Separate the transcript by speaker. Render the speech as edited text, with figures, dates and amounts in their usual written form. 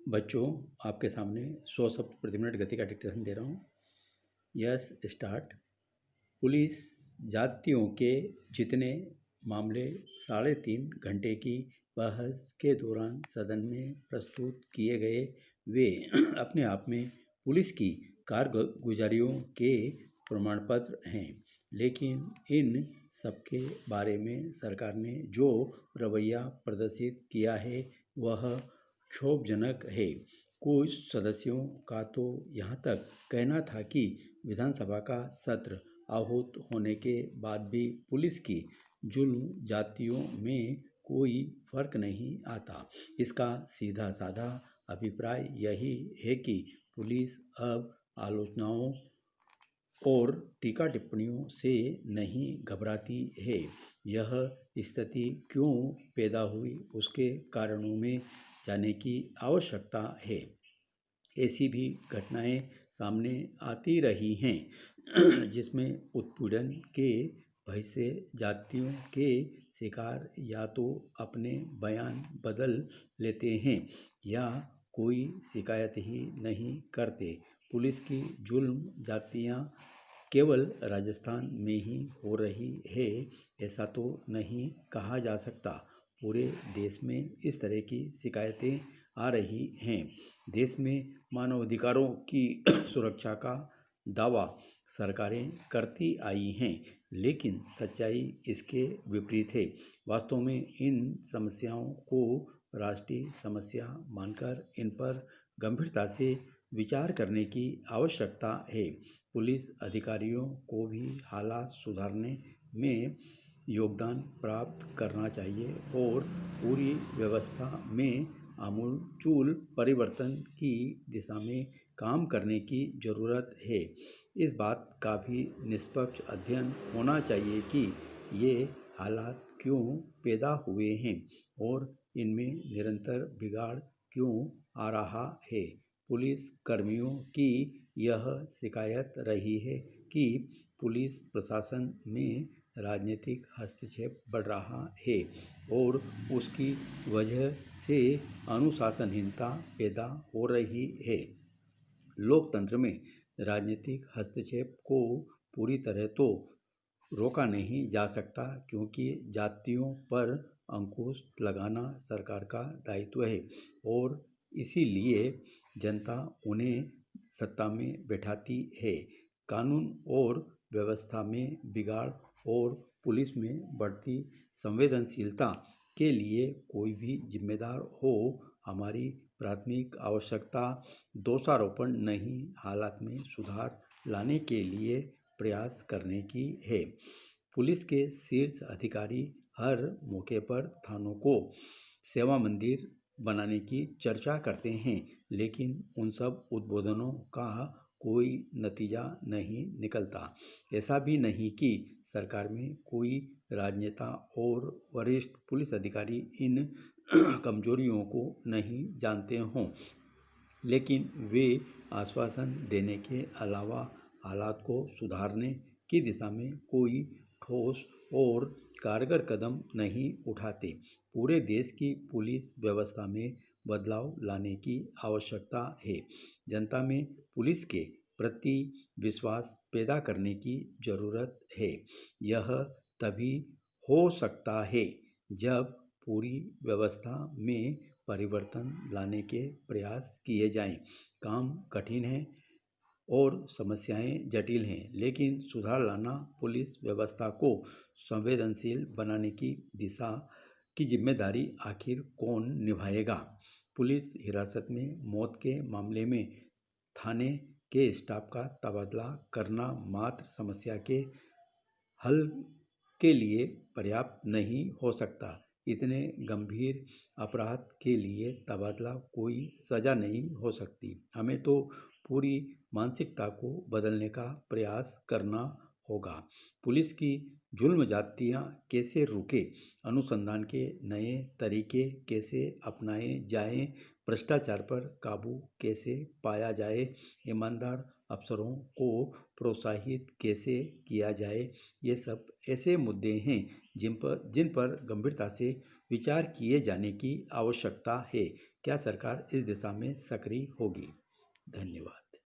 Speaker 1: बच्चों, आपके सामने 100 शब्द प्रति मिनट गति का डिक्टेशन दे रहा हूँ। Yes, start. पुलिस जातियों के जितने मामले 3.5 घंटे की बहस के दौरान सदन में प्रस्तुत किए गए, वे अपने आप में पुलिस की कारगुजारियों के प्रमाण पत्र हैं। लेकिन इन सबके बारे में सरकार ने जो रवैया प्रदर्शित किया है वह क्षोभजनक है। कुछ सदस्यों का तो यहाँ तक कहना था कि विधानसभा का सत्र आहूत होने के बाद भी पुलिस की जुल्म जातियों में कोई फर्क नहीं आता। इसका सीधा साधा अभिप्राय यही है कि पुलिस अब आलोचनाओं और टीका टिप्पणियों से नहीं घबराती है। यह स्थिति क्यों पैदा हुई, उसके कारणों में जाने की आवश्यकता है। ऐसी भी घटनाएं सामने आती रही हैं जिसमें उत्पीड़न के भय से जातियों के शिकार या तो अपने बयान बदल लेते हैं या कोई शिकायत ही नहीं करते। पुलिस की जुल्म जातियां केवल राजस्थान में ही हो रही है ऐसा तो नहीं कहा जा सकता। पूरे देश में इस तरह की शिकायतें आ रही हैं। देश में मानवाधिकारों की सुरक्षा का दावा सरकारें करती आई हैं, लेकिन सच्चाई इसके विपरीत है। वास्तव में इन समस्याओं को राष्ट्रीय समस्या मानकर इन पर गंभीरता से विचार करने की आवश्यकता है। पुलिस अधिकारियों को भी हालात सुधारने में योगदान प्राप्त करना चाहिए और पूरी व्यवस्था में आमूलचूल परिवर्तन की दिशा में काम करने की ज़रूरत है। इस बात का भी निष्पक्ष अध्ययन होना चाहिए कि ये हालात क्यों पैदा हुए हैं और इनमें निरंतर बिगाड़ क्यों आ रहा है। पुलिस कर्मियों की यह शिकायत रही है कि पुलिस प्रशासन में राजनीतिक हस्तक्षेप बढ़ रहा है और उसकी वजह से अनुशासनहीनता पैदा हो रही है। लोकतंत्र में राजनीतिक हस्तक्षेप को पूरी तरह तो रोका नहीं जा सकता, क्योंकि जातियों पर अंकुश लगाना सरकार का दायित्व है और इसीलिए जनता उन्हें सत्ता में बैठाती है। कानून और व्यवस्था में बिगाड़ और पुलिस में बढ़ती संवेदनशीलता के लिए कोई भी जिम्मेदार हो। हमारी प्राथमिक आवश्यकता दोषारोपण नहीं, हालात में सुधार लाने के लिए प्रयास करने की है। पुलिस के शीर्ष अधिकारी हर मौके पर थानों को सेवा मंदिर बनाने की चर्चा करते हैं, लेकिन उन सब उद्बोधनों का कोई नतीजा नहीं निकलता। ऐसा भी नहीं कि सरकार में कोई राजनेता और वरिष्ठ पुलिस अधिकारी इन कमजोरियों को नहीं जानते हों, लेकिन वे आश्वासन देने के अलावा हालात को सुधारने की दिशा में कोई ठोस और कारगर कदम नहीं उठाते। पूरे देश की पुलिस व्यवस्था में बदलाव लाने की आवश्यकता है। जनता में पुलिस के प्रति विश्वास पैदा करने की ज़रूरत है। यह तभी हो सकता है जब पूरी व्यवस्था में परिवर्तन लाने के प्रयास किए जाएं। काम कठिन है और समस्याएं जटिल हैं, लेकिन सुधार लाना, पुलिस व्यवस्था को संवेदनशील बनाने की दिशा की जिम्मेदारी आखिर कौन निभाएगा? पुलिस हिरासत में मौत के मामले में थाने के स्टाफ का तबादला करना मात्र समस्या के हल के लिए पर्याप्त नहीं हो सकता। इतने गंभीर अपराध के लिए तबादला कोई सज़ा नहीं हो सकती। हमें तो पूरी मानसिकता को बदलने का प्रयास करना होगा। पुलिस की जुल्म जातियाँ कैसे रुके, अनुसंधान के नए तरीके कैसे अपनाए जाएं, भ्रष्टाचार पर काबू कैसे पाया जाए, ईमानदार अफसरों को प्रोत्साहित कैसे किया जाए, ये सब ऐसे मुद्दे हैं जिन पर गंभीरता से विचार किए जाने की आवश्यकता है। क्या सरकार इस दिशा में सक्रिय होगी? धन्यवाद।